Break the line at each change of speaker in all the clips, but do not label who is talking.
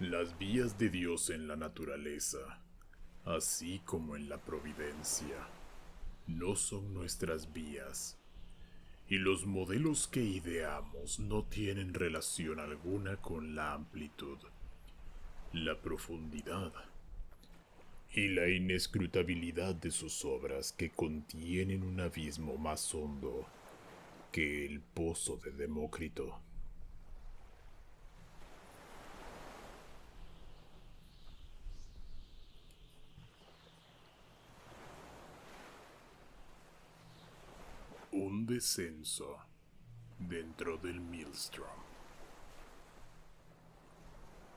Las vías de Dios en la naturaleza, así como en la providencia, no son nuestras vías, y los modelos que ideamos no tienen relación alguna con la amplitud, la profundidad y la inescrutabilidad de sus obras, que contienen un abismo más hondo que el pozo de Demócrito. Un descenso dentro del Maelstrom.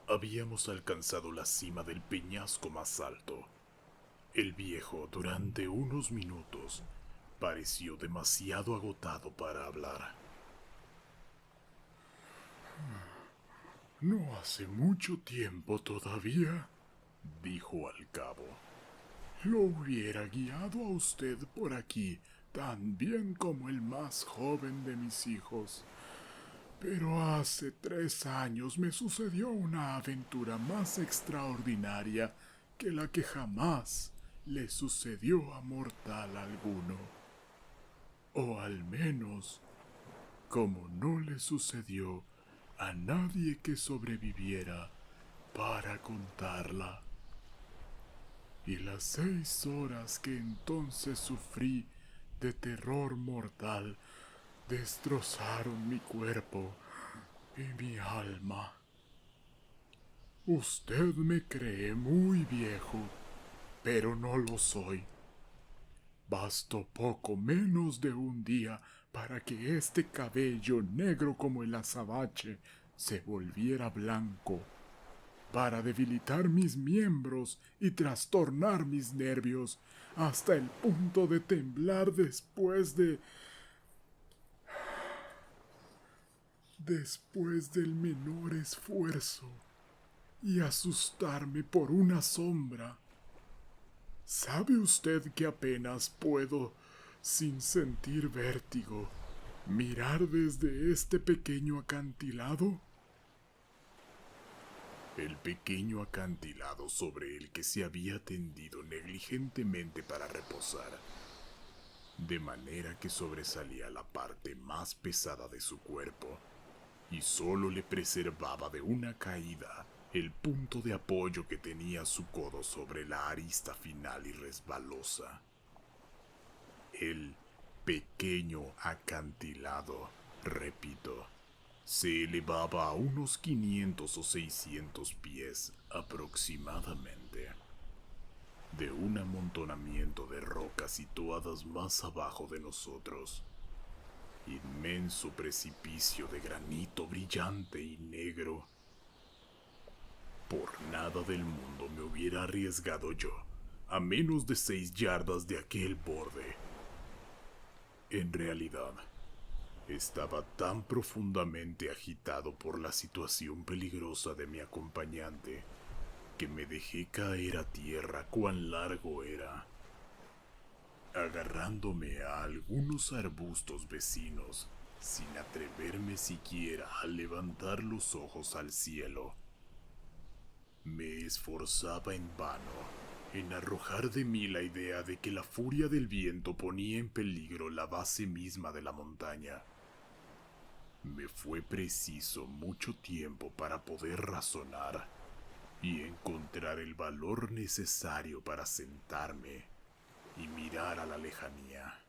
Habíamos alcanzado la cima del peñasco más alto. El viejo, durante unos minutos, pareció demasiado agotado para hablar. No hace mucho tiempo todavía, dijo al cabo. Lo hubiera guiado a usted por aquí tan bien como el más joven de mis hijos. Pero hace 3 años me sucedió una aventura más extraordinaria que la que jamás le sucedió a mortal alguno. O al menos, como no le sucedió a nadie que sobreviviera para contarla. Y las 6 horas que entonces sufrí de terror mortal destrozaron mi cuerpo y mi alma. Usted me cree muy viejo, pero no lo soy. Bastó poco menos de un día para que este cabello negro como el azabache se volviera blanco, para debilitar mis miembros y trastornar mis nervios hasta el punto de temblar después del menor esfuerzo y asustarme por una sombra. ¿Sabe usted que apenas puedo, sin sentir vértigo, mirar desde este pequeño acantilado? El pequeño acantilado sobre el que se había tendido negligentemente para reposar, de manera que sobresalía la parte más pesada de su cuerpo, y solo le preservaba de una caída el punto de apoyo que tenía su codo sobre la arista final y resbalosa. El pequeño acantilado, repito, se elevaba a unos 500 o 600 pies aproximadamente, de un amontonamiento de rocas situadas más abajo de nosotros. Inmenso precipicio de granito brillante y negro. Por nada del mundo me hubiera arriesgado yo a menos de 6 yardas de aquel borde. En realidad, estaba tan profundamente agitado por la situación peligrosa de mi acompañante que me dejé caer a tierra cuán largo era, agarrándome a algunos arbustos vecinos, sin atreverme siquiera a levantar los ojos al cielo. Me esforzaba en vano en arrojar de mí la idea de que la furia del viento ponía en peligro la base misma de la montaña. Me fue preciso mucho tiempo para poder razonar y encontrar el valor necesario para sentarme y mirar a la lejanía.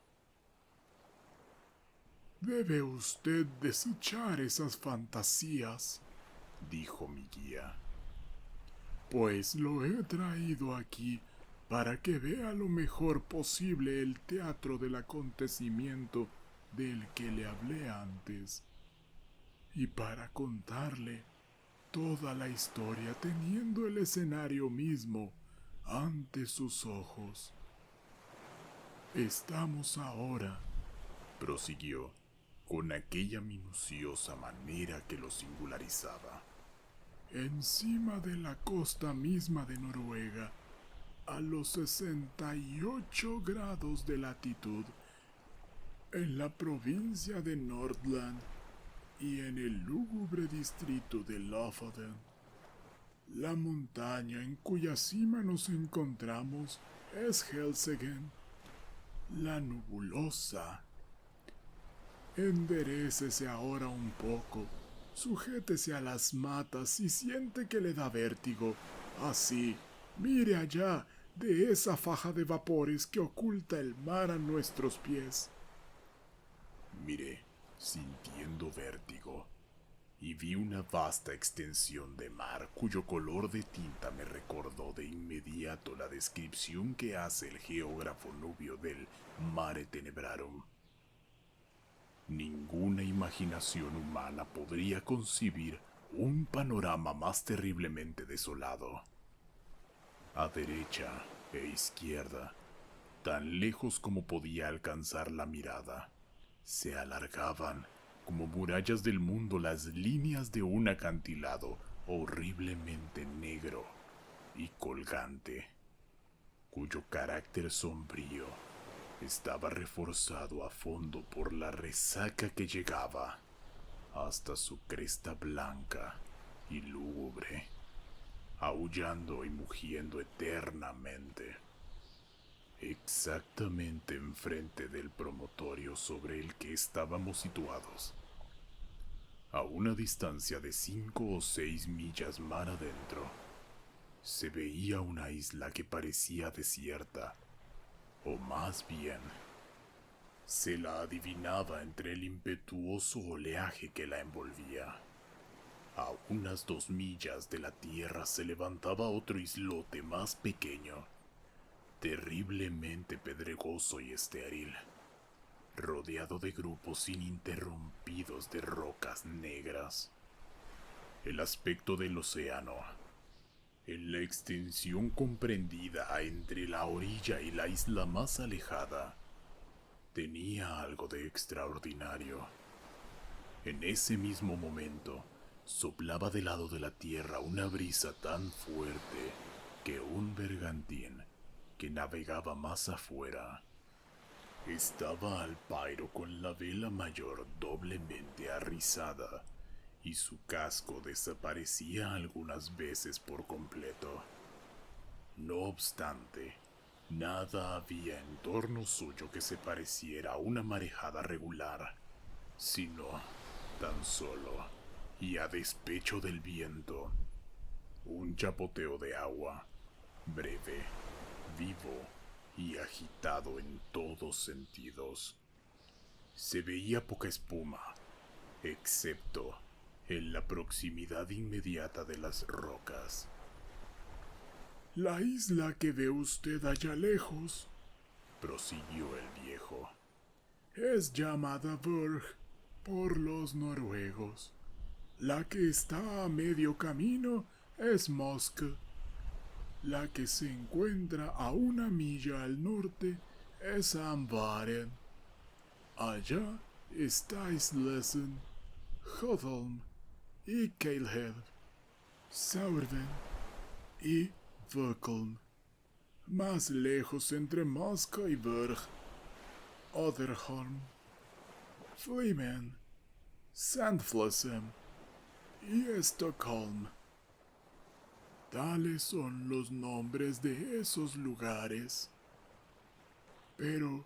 Debe usted desechar esas fantasías, dijo mi guía, pues lo he traído aquí para que vea lo mejor posible el teatro del acontecimiento del que le hablé antes, y para contarle toda la historia teniendo el escenario mismo ante sus ojos. Estamos ahora, prosiguió, con aquella minuciosa manera que lo singularizaba, encima de la costa misma de Noruega, a los 68 grados de latitud, en la provincia de Nordland y en el lúgubre distrito de Lofoten. La montaña en cuya cima nos encontramos es Helseggen, la nubulosa. Enderécese ahora un poco, sujétese a las matas y siente que le da vértigo. Así, mire allá, de esa faja de vapores que oculta el mar a nuestros pies. Miré, sintiendo vértigo, y vi una vasta extensión de mar cuyo color de tinta me recordó de inmediato la descripción que hace el geógrafo nubio del Mare Tenebrarum. Ninguna imaginación humana podría concebir un panorama más terriblemente desolado. A derecha e izquierda, tan lejos como podía alcanzar la mirada, se alargaban como murallas del mundo las líneas de un acantilado horriblemente negro y colgante, cuyo carácter sombrío estaba reforzado a fondo por la resaca que llegaba hasta su cresta blanca y lúgubre, aullando y mugiendo eternamente, exactamente enfrente del promontorio sobre el que estábamos situados, a una distancia de 5 o 6 millas mar adentro. Se veía una isla que parecía desierta, o más bien, se la adivinaba entre el impetuoso oleaje que la envolvía. A unas 2 millas de la tierra se levantaba otro islote más pequeño, terriblemente pedregoso y estéril, rodeado de grupos ininterrumpidos de rocas negras. El aspecto del océano, en la extensión comprendida entre la orilla y la isla más alejada, tenía algo de extraordinario. En ese mismo momento, soplaba del lado de la tierra una brisa tan fuerte que un bergantín que navegaba más afuera estaba al pairo con la vela mayor doblemente arrizada y su casco desaparecía algunas veces por completo. No obstante, nada había en torno suyo que se pareciera a una marejada regular, sino tan solo, y a despecho del viento, un chapoteo de agua, breve, vivo y agitado en todos sentidos. Se veía poca espuma, excepto en la proximidad inmediata de las rocas. La isla que ve usted allá lejos, prosiguió el viejo, es llamada Vurg por los noruegos. La que está a medio camino es Mosk. La que se encuentra a 1 milla al norte es Ambaren. Allá está Islesen, Hodholm y Keilhead, Saurven y Vöckeln. Más lejos entre Mosca y Berg, Oderholm, Flimen, Sandflosem y Stockholm. Tales son los nombres de esos lugares. Pero,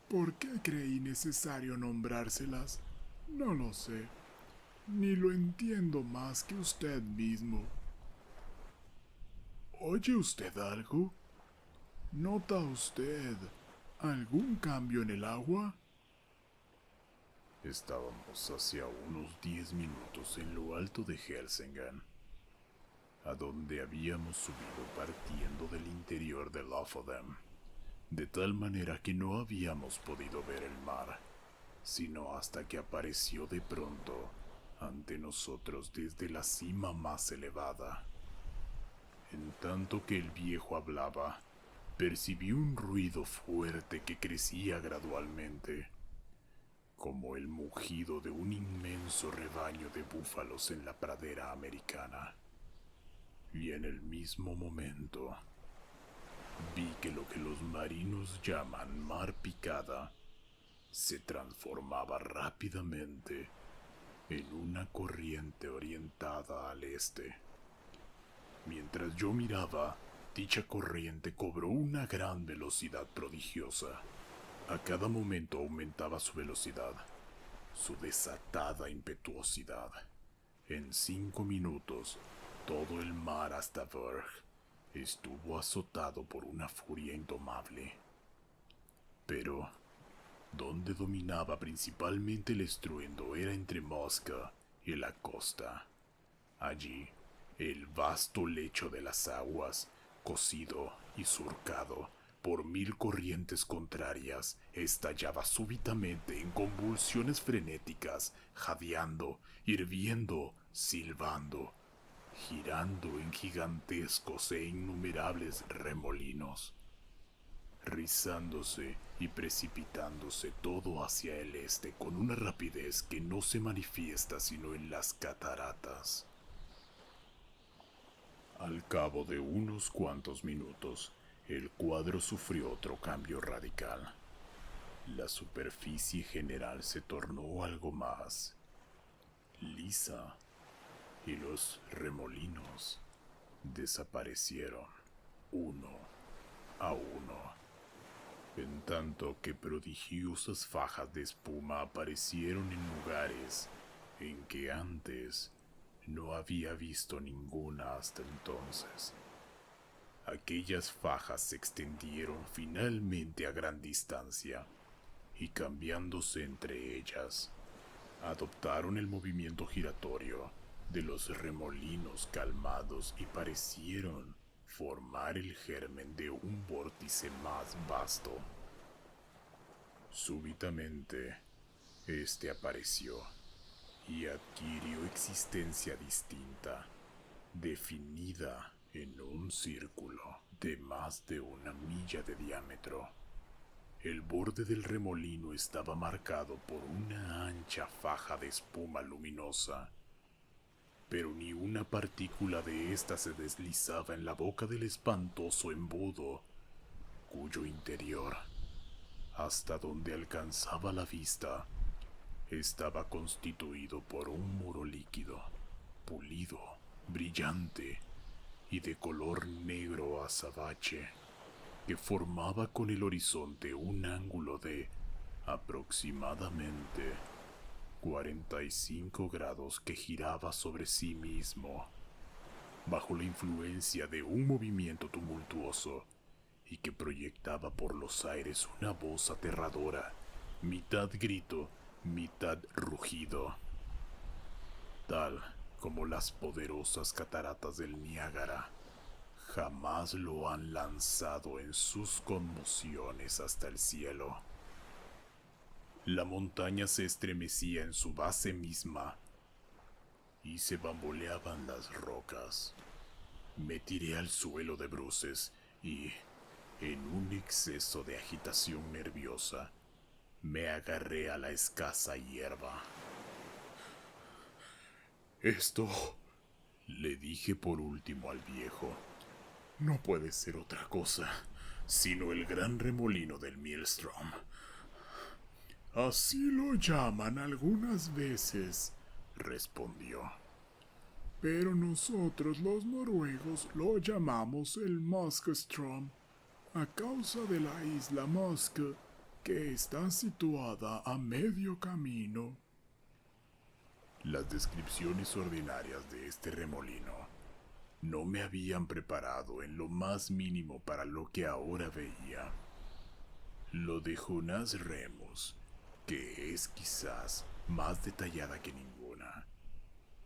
¿por qué creí necesario nombrárselas? No lo sé, ni lo entiendo más que usted mismo. ¿Oye usted algo? ¿Nota usted algún cambio en el agua? Estábamos hacia unos 10 minutos en lo alto de Helsingin, a donde habíamos subido partiendo del interior de Lofoden, de tal manera que no habíamos podido ver el mar, sino hasta que apareció de pronto ante nosotros desde la cima más elevada. En tanto que el viejo hablaba, percibí un ruido fuerte que crecía gradualmente, como el mugido de un inmenso rebaño de búfalos en la pradera americana. Y en el mismo momento, vi que lo que los marinos llaman mar picada se transformaba rápidamente en una corriente orientada al este. Mientras yo miraba, dicha corriente cobró una gran velocidad prodigiosa. A cada momento aumentaba su velocidad, su desatada impetuosidad. En 5 minutos, todo el mar hasta Berg estuvo azotado por una furia indomable. Pero, donde dominaba principalmente el estruendo era entre Mosca y la costa. Allí, el vasto lecho de las aguas, cosido y surcado por 1000 corrientes contrarias, estallaba súbitamente en convulsiones frenéticas, jadeando, hirviendo, silbando, girando en gigantescos e innumerables remolinos, rizándose y precipitándose todo hacia el este con una rapidez que no se manifiesta sino en las cataratas. Al cabo de unos cuantos minutos, el cuadro sufrió otro cambio radical. La superficie general se tornó algo más lisa y los remolinos desaparecieron uno a uno, en tanto que prodigiosas fajas de espuma aparecieron en lugares en que antes no había visto ninguna hasta entonces. Aquellas fajas se extendieron finalmente a gran distancia y cambiándose entre ellas, adoptaron el movimiento giratorio de los remolinos calmados y parecieron formar el germen de un vórtice más vasto. Súbitamente, este apareció y adquirió existencia distinta, definida en un círculo de más de 1 milla de diámetro. El borde del remolino estaba marcado por una ancha faja de espuma luminosa, pero ni una partícula de ésta se deslizaba en la boca del espantoso embudo, cuyo interior, hasta donde alcanzaba la vista, estaba constituido por un muro líquido, pulido, brillante y de color negro azabache, que formaba con el horizonte un ángulo de aproximadamente 45 grados que giraba sobre sí mismo, bajo la influencia de un movimiento tumultuoso y que proyectaba por los aires una voz aterradora, mitad grito, mitad rugido, tal como las poderosas cataratas del Niágara jamás lo han lanzado en sus conmociones hasta el cielo. La montaña se estremecía en su base misma y se bamboleaban las rocas. Me tiré al suelo de bruces y, en un exceso de agitación nerviosa, me agarré a la escasa hierba. Esto, le dije por último al viejo, no puede ser otra cosa sino el gran remolino del Maelstrom. Así lo llaman algunas veces, respondió. Pero nosotros los noruegos lo llamamos el Muskestrom, a causa de la isla Musk, que está situada a medio camino. Las descripciones ordinarias de este remolino no me habían preparado en lo más mínimo para lo que ahora veía. Lo de Jonas Remus, que es quizás más detallada que ninguna,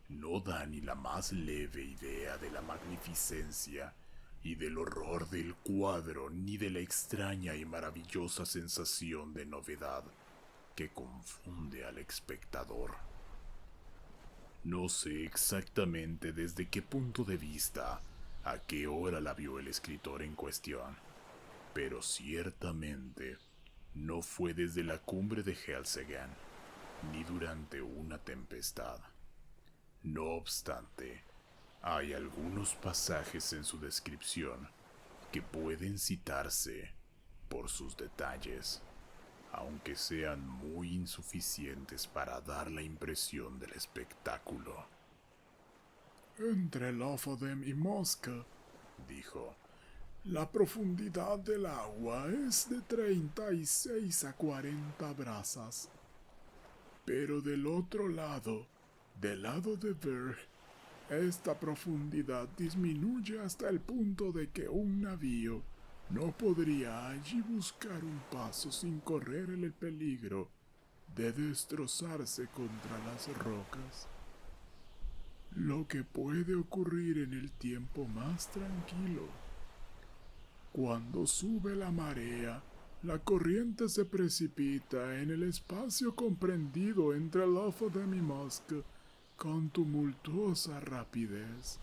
no da ni la más leve idea de la magnificencia y del horror del cuadro, ni de la extraña y maravillosa sensación de novedad que confunde al espectador. No sé exactamente desde qué punto de vista, a qué hora la vio el escritor en cuestión, pero ciertamente no fue desde la cumbre de Helseggen, ni durante una tempestad. No obstante, hay algunos pasajes en su descripción que pueden citarse por sus detalles, aunque sean muy insuficientes para dar la impresión del espectáculo. Entre Lofoden y Mosca, dijo, la profundidad del agua es de 36 a 40 brazas. Pero del otro lado, del lado de Berg, esta profundidad disminuye hasta el punto de que un navío no podría allí buscar un paso sin correr el peligro de destrozarse contra las rocas. Lo que puede ocurrir en el tiempo más tranquilo. Cuando sube la marea, la corriente se precipita en el espacio comprendido entre Lofoden y Musk con tumultuosa rapidez.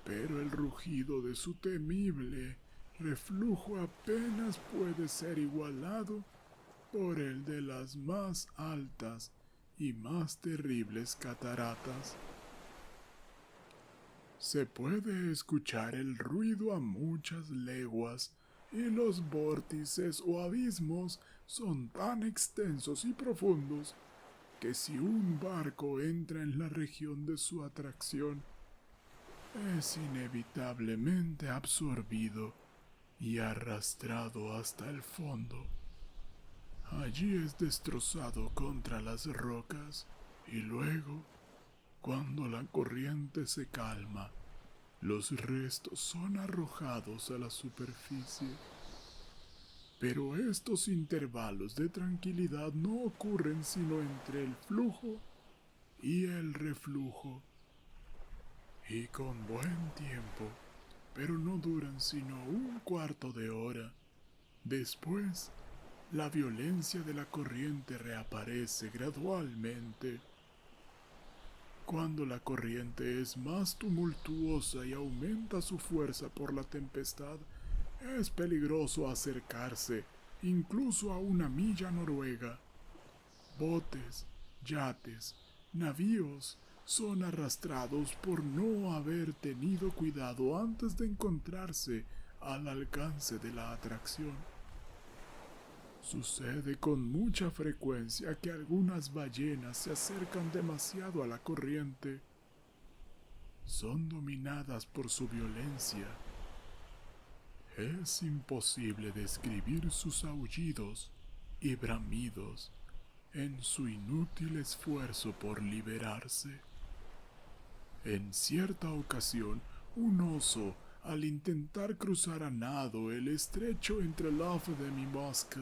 Pero el rugido de su temible reflujo apenas puede ser igualado por el de las más altas y más terribles cataratas. Se puede escuchar el ruido a muchas leguas y los vórtices o abismos son tan extensos y profundos que si un barco entra en la región de su atracción, es inevitablemente absorbido y arrastrado hasta el fondo. Allí es destrozado contra las rocas y luego, cuando la corriente se calma, los restos son arrojados a la superficie. Pero estos intervalos de tranquilidad no ocurren sino entre el flujo y el reflujo, y con buen tiempo, pero no duran sino un cuarto de hora. Después, la violencia de la corriente reaparece gradualmente. Cuando la corriente es más tumultuosa y aumenta su fuerza por la tempestad, es peligroso acercarse incluso a una milla noruega. Botes, yates, navíos son arrastrados por no haber tenido cuidado antes de encontrarse al alcance de la atracción. Sucede con mucha frecuencia que algunas ballenas se acercan demasiado a la corriente. Son dominadas por su violencia. Es imposible describir sus aullidos y bramidos en su inútil esfuerzo por liberarse. En cierta ocasión, un oso, al intentar cruzar a nado el estrecho entre Lofoden y Musk,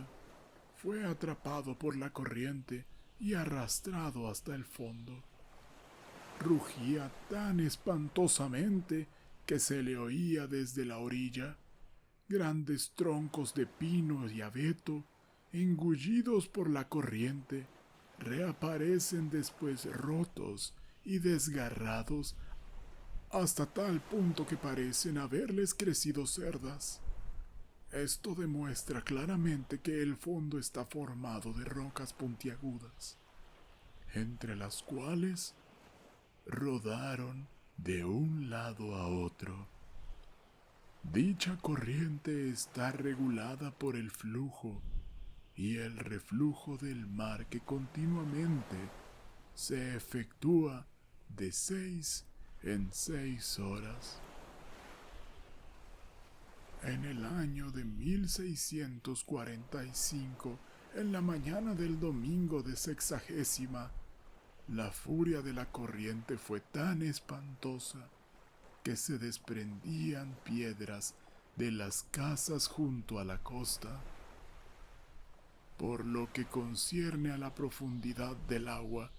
fue atrapado por la corriente y arrastrado hasta el fondo. Rugía tan espantosamente que se le oía desde la orilla. Grandes troncos de pino y abeto, engullidos por la corriente, reaparecen después rotos y desgarrados hasta tal punto que parecen haberles crecido cerdas. Esto demuestra claramente que el fondo está formado de rocas puntiagudas, entre las cuales rodaron de un lado a otro. Dicha corriente está regulada por el flujo y el reflujo del mar que continuamente se efectúa de 6 en 6 horas. En el año de 1645, en la mañana del domingo de sexagésima, la furia de la corriente fue tan espantosa que se desprendían piedras de las casas junto a la costa. Por lo que concierne a la profundidad del agua,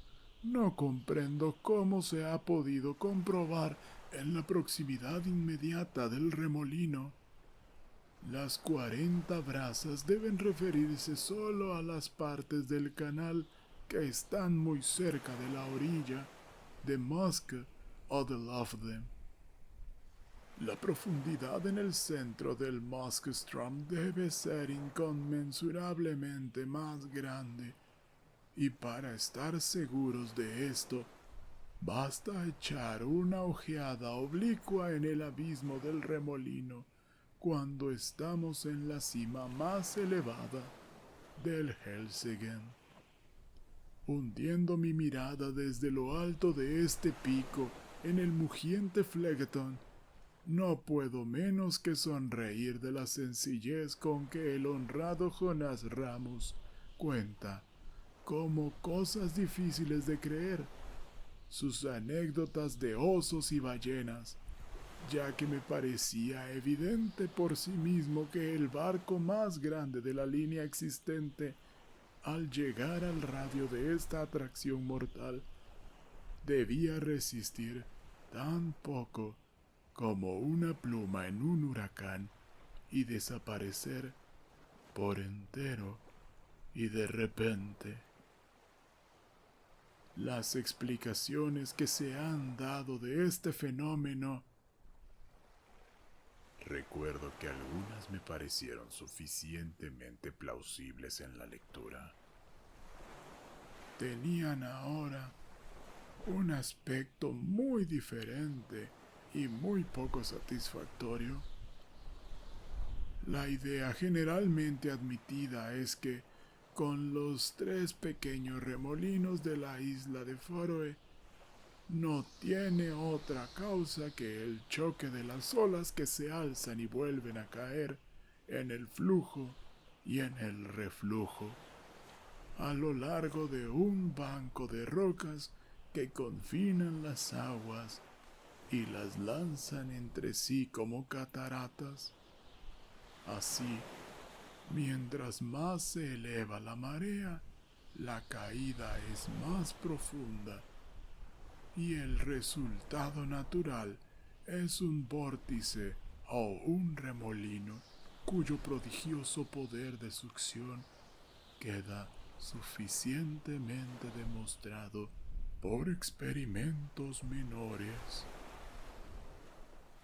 no comprendo cómo se ha podido comprobar en la proximidad inmediata del remolino. Las 40 brazas deben referirse solo a las partes del canal que están muy cerca de la orilla de Musk o de Lofoden. La profundidad en el centro del Muskström debe ser inconmensurablemente más grande, y para estar seguros de esto, basta echar una ojeada oblicua en el abismo del remolino cuando estamos en la cima más elevada del Helseggen. Hundiendo mi mirada desde lo alto de este pico, en el mugiente Phlegethon, no puedo menos que sonreír de la sencillez con que el honrado Jonás Ramos cuenta, como cosas difíciles de creer, sus anécdotas de osos y ballenas, ya que me parecía evidente por sí mismo que el barco más grande de la línea existente, al llegar al radio de esta atracción mortal, debía resistir tan poco como una pluma en un huracán y desaparecer por entero y de repente. Las explicaciones que se han dado de este fenómeno, recuerdo que algunas me parecieron suficientemente plausibles en la lectura, tenían ahora un aspecto muy diferente y muy poco satisfactorio. La idea generalmente admitida es que, con los 3 pequeños remolinos de la isla de Faroe, no tiene otra causa que el choque de las olas que se alzan y vuelven a caer en el flujo y en el reflujo, a lo largo de un banco de rocas que confinan las aguas y las lanzan entre sí como cataratas. Así, mientras más se eleva la marea, la caída es más profunda y el resultado natural es un vórtice o un remolino cuyo prodigioso poder de succión queda suficientemente demostrado por experimentos menores.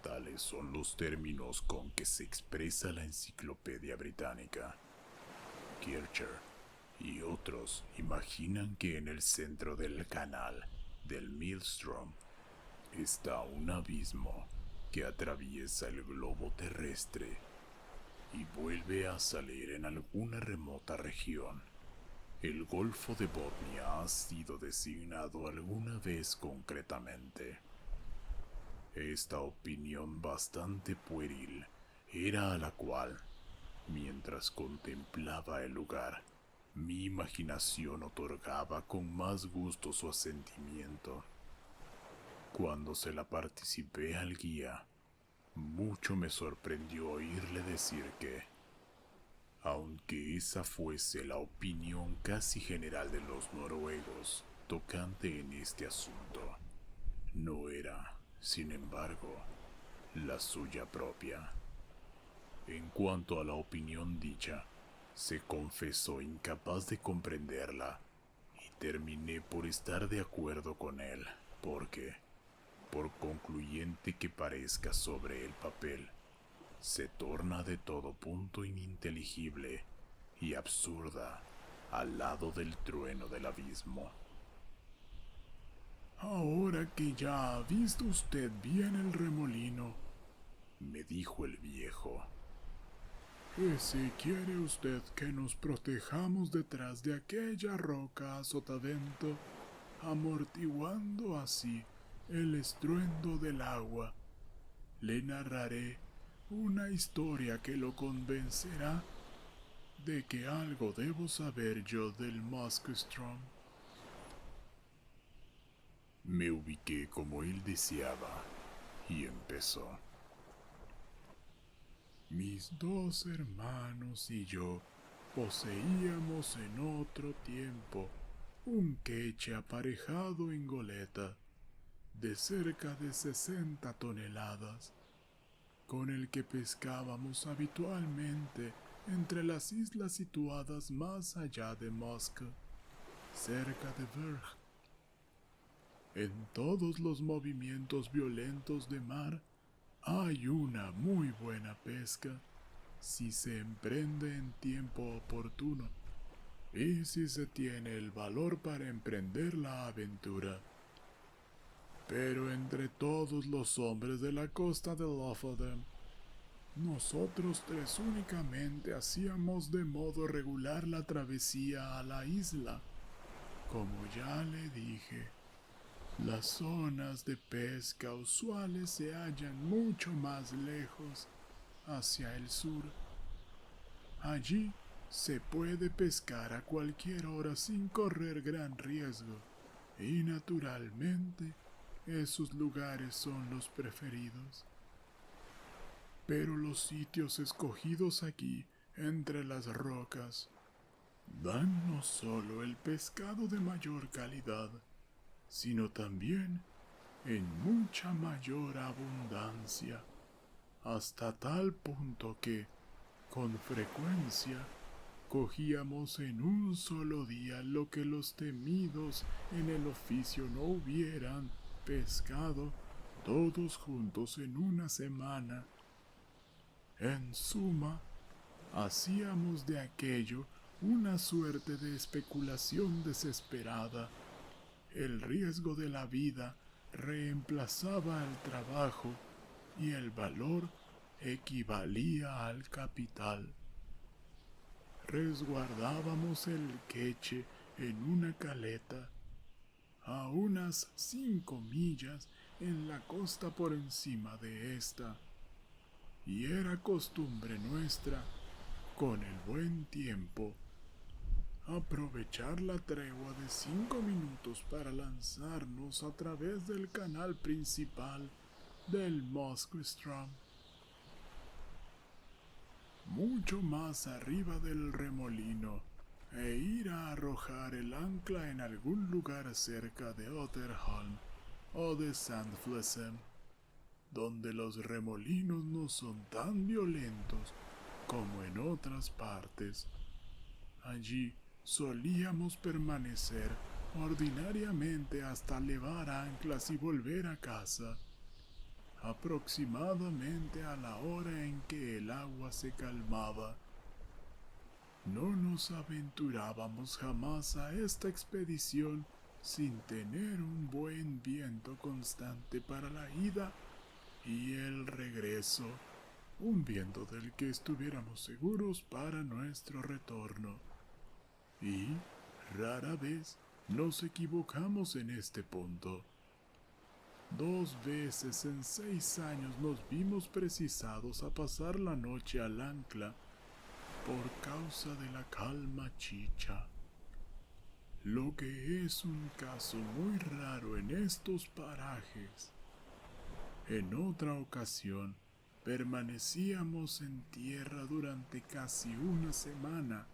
Tales son los términos con que se expresa la Enciclopedia Británica. Kircher y otros imaginan que en el centro del canal del Maelstrom está un abismo que atraviesa el globo terrestre y vuelve a salir en alguna remota región. El Golfo de Botnia ha sido designado alguna vez concretamente. Esta opinión bastante pueril era a la cual, mientras contemplaba el lugar, mi imaginación otorgaba con más gusto su asentimiento. Cuando se la participé al guía, mucho me sorprendió oírle decir que, aunque esa fuese la opinión casi general de los noruegos tocante en este asunto, no era, sin embargo, la suya propia. En cuanto a la opinión dicha, se confesó incapaz de comprenderla y terminé por estar de acuerdo con él, porque, por concluyente que parezca sobre el papel, se torna de todo punto ininteligible y absurda al lado del trueno del abismo. Ahora que ya ha visto usted bien el remolino, me dijo el viejo, que si quiere usted que nos protejamos detrás de aquella roca a sotavento, amortiguando así el estruendo del agua, le narraré una historia que lo convencerá de que algo debo saber yo del Muskstrom. Me ubiqué como él deseaba y empezó. Mis 2 hermanos y yo poseíamos en otro tiempo un queche aparejado en goleta de cerca de 60 toneladas, con el que pescábamos habitualmente entre las islas situadas más allá de Mosca, cerca de Berg. En todos los movimientos violentos de mar hay una muy buena pesca si se emprende en tiempo oportuno y si se tiene el valor para emprender la aventura. Pero entre todos los hombres de la costa de Lofoden, nosotros 3 únicamente hacíamos de modo regular la travesía a la isla, como ya le dije. Las zonas de pesca usuales se hallan mucho más lejos, hacia el sur. Allí se puede pescar a cualquier hora sin correr gran riesgo, y naturalmente esos lugares son los preferidos. Pero los sitios escogidos aquí, entre las rocas, dan no solo el pescado de mayor calidad, sino también en mucha mayor abundancia, hasta tal punto que, con frecuencia, cogíamos en un solo día lo que los temidos en el oficio no hubieran pescado todos juntos en una semana. En suma, hacíamos de aquello una suerte de especulación desesperada. El riesgo de la vida reemplazaba al trabajo y el valor equivalía al capital. Resguardábamos el queche en una caleta a unas 5 millas en la costa por encima de esta, y era costumbre nuestra, con el buen tiempo, aprovechar la tregua de 5 minutos para lanzarnos a través del canal principal del Moskvistrom, mucho más arriba del remolino, e ir a arrojar el ancla en algún lugar cerca de Otterholm o de Sandflesem, donde los remolinos no son tan violentos como en otras partes. Allí solíamos permanecer ordinariamente hasta levar anclas y volver a casa, aproximadamente a la hora en que el agua se calmaba. No nos aventurábamos jamás a esta expedición sin tener un buen viento constante para la ida y el regreso, un viento del que estuviéramos seguros para nuestro retorno. Y rara vez nos equivocamos en este punto. 2 veces en 6 años nos vimos precisados a pasar la noche al ancla por causa de la calma chicha, lo que es un caso muy raro en estos parajes. En otra ocasión, permanecíamos en tierra durante casi una semana,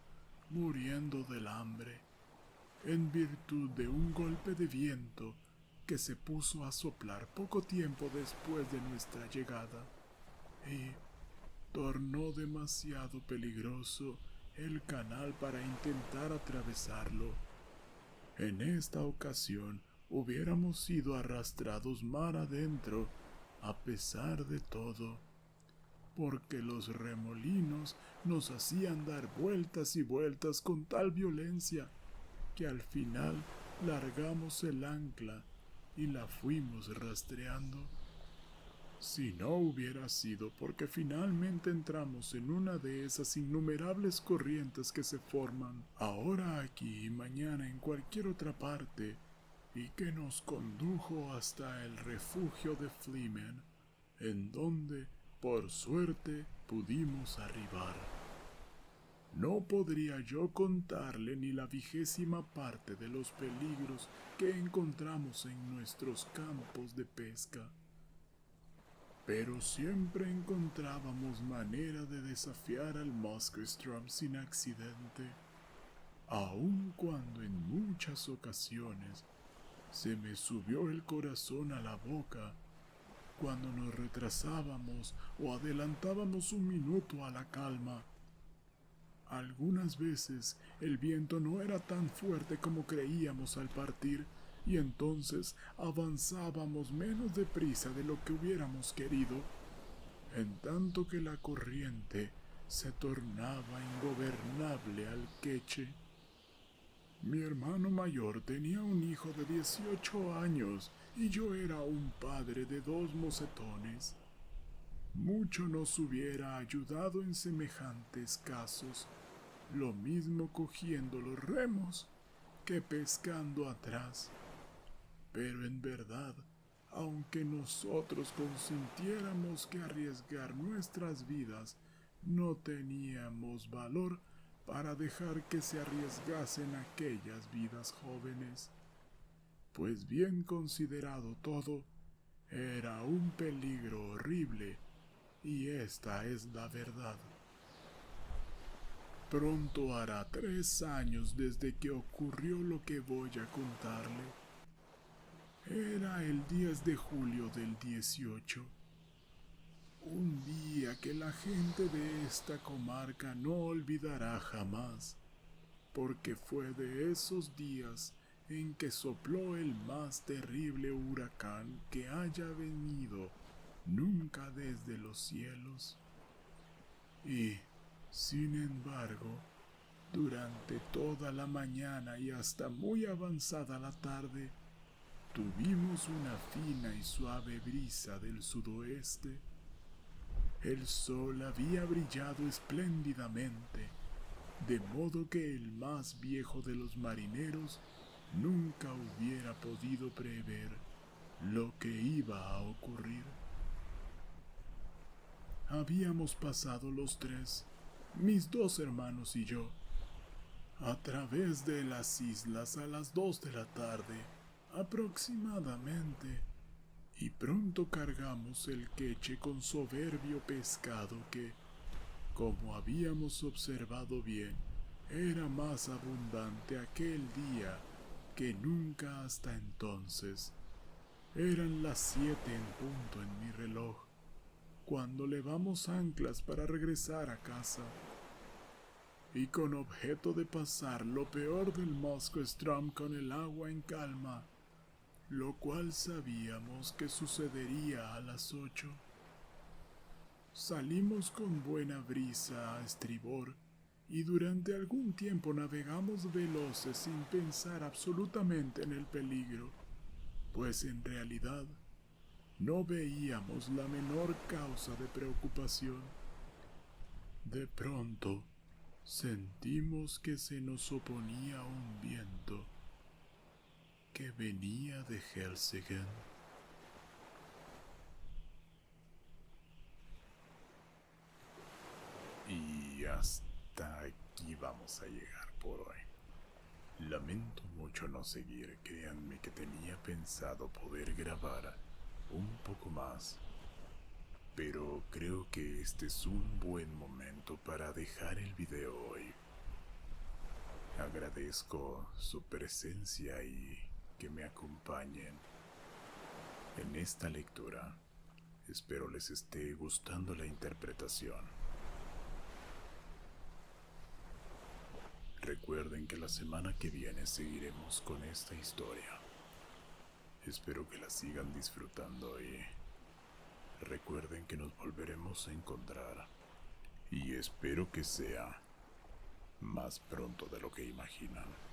muriendo del hambre, en virtud de un golpe de viento que se puso a soplar poco tiempo después de nuestra llegada, y tornó demasiado peligroso el canal para intentar atravesarlo. En esta ocasión hubiéramos sido arrastrados mar adentro, a pesar de todo, porque los remolinos nos hacían dar vueltas y vueltas con tal violencia que al final largamos el ancla y la fuimos rastreando. Si no hubiera sido porque finalmente entramos en una de esas innumerables corrientes que se forman ahora aquí y mañana en cualquier otra parte, y que nos condujo hasta el refugio de Flimen, en donde, por suerte, pudimos arribar. No podría yo contarle ni la 20ª parte de los peligros que encontramos en nuestros campos de pesca, pero siempre encontrábamos manera de desafiar al Moskvistrom sin accidente, aun cuando en muchas ocasiones se me subió el corazón a la boca cuando nos retrasábamos o adelantábamos un minuto a la calma. Algunas veces el viento no era tan fuerte como creíamos al partir, y entonces avanzábamos menos deprisa de lo que hubiéramos querido, en tanto que la corriente se tornaba ingobernable al queche. Mi hermano mayor tenía un hijo de 18 años y yo era un padre de 2 mocetones. Mucho nos hubiera ayudado en semejantes casos, lo mismo cogiendo los remos que pescando atrás. Pero en verdad, aunque nosotros consintiéramos que arriesgar nuestras vidas, no teníamos valor para dejar que se arriesgasen aquellas vidas jóvenes. Pues bien considerado todo, era un peligro horrible, y esta es la verdad. Pronto hará 3 años desde que ocurrió lo que voy a contarle. Era el 10 de julio del 18, un día que la gente de esta comarca no olvidará jamás, porque fue de esos días en que sopló el más terrible huracán que haya venido nunca desde los cielos. Y, sin embargo, durante toda la mañana y hasta muy avanzada la tarde, tuvimos una fina y suave brisa del sudoeste. El sol había brillado espléndidamente, de modo que el más viejo de los marineros nunca hubiera podido prever lo que iba a ocurrir. Habíamos pasado los tres, mis 2 hermanos y yo, a través de las islas a las 2 de la tarde, aproximadamente, y pronto cargamos el queche con soberbio pescado que, como habíamos observado bien, era más abundante aquel día que nunca hasta entonces. Eran las 7 en punto en mi reloj, cuando levamos anclas para regresar a casa, y con objeto de pasar lo peor del Moskoe Ström con el agua en calma, lo cual sabíamos que sucedería a las 8. Salimos con buena brisa a estribor y durante algún tiempo navegamos veloces sin pensar absolutamente en el peligro, pues en realidad no veíamos la menor causa de preocupación. De pronto, sentimos que se nos oponía un viento que venía de Helsingin. Y hasta aquí vamos a llegar por hoy. Lamento mucho no seguir, créanme que tenía pensado poder grabar un poco más, pero creo que este es un buen momento para dejar el video hoy. Agradezco su presencia y que me acompañen en esta lectura. Espero les esté gustando la interpretación. Recuerden que la semana que viene seguiremos con esta historia. Espero que la sigan disfrutando y recuerden que nos volveremos a encontrar. Y espero que sea más pronto de lo que imaginan.